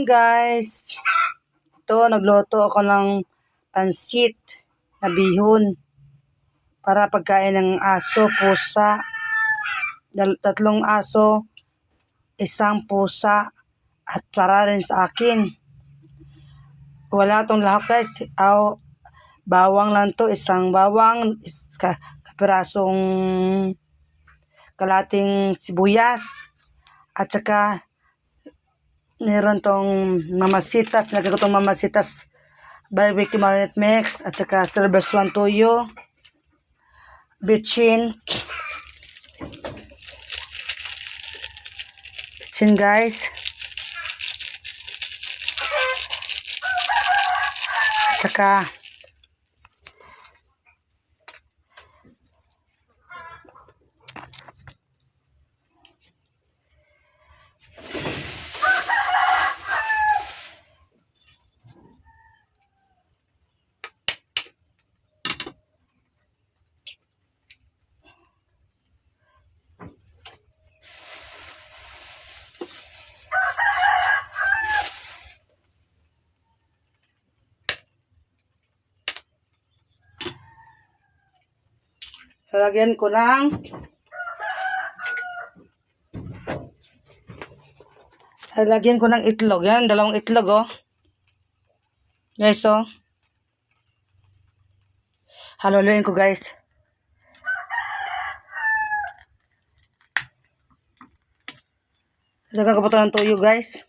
Guys, ito nagluto ako ng pansit na bihon para pagkain ng aso, pusa. Tatlong aso, isang pusa, at para rin sa akin. Wala tong lahok guys. Bawang lang to, isang bawang, kapirasong kalating sibuyas, at saka meron tong mamasitas, nagkago tong mamasitas barbecue marinade mix, at saka silver swan toyo, bitchin guys, at saka lalagyan ko ng itlog. Yan, dalawang itlog, oh. Guys, oh. Haluluin ko, guys. Lagyan ko pa ito ng tuyo, guys.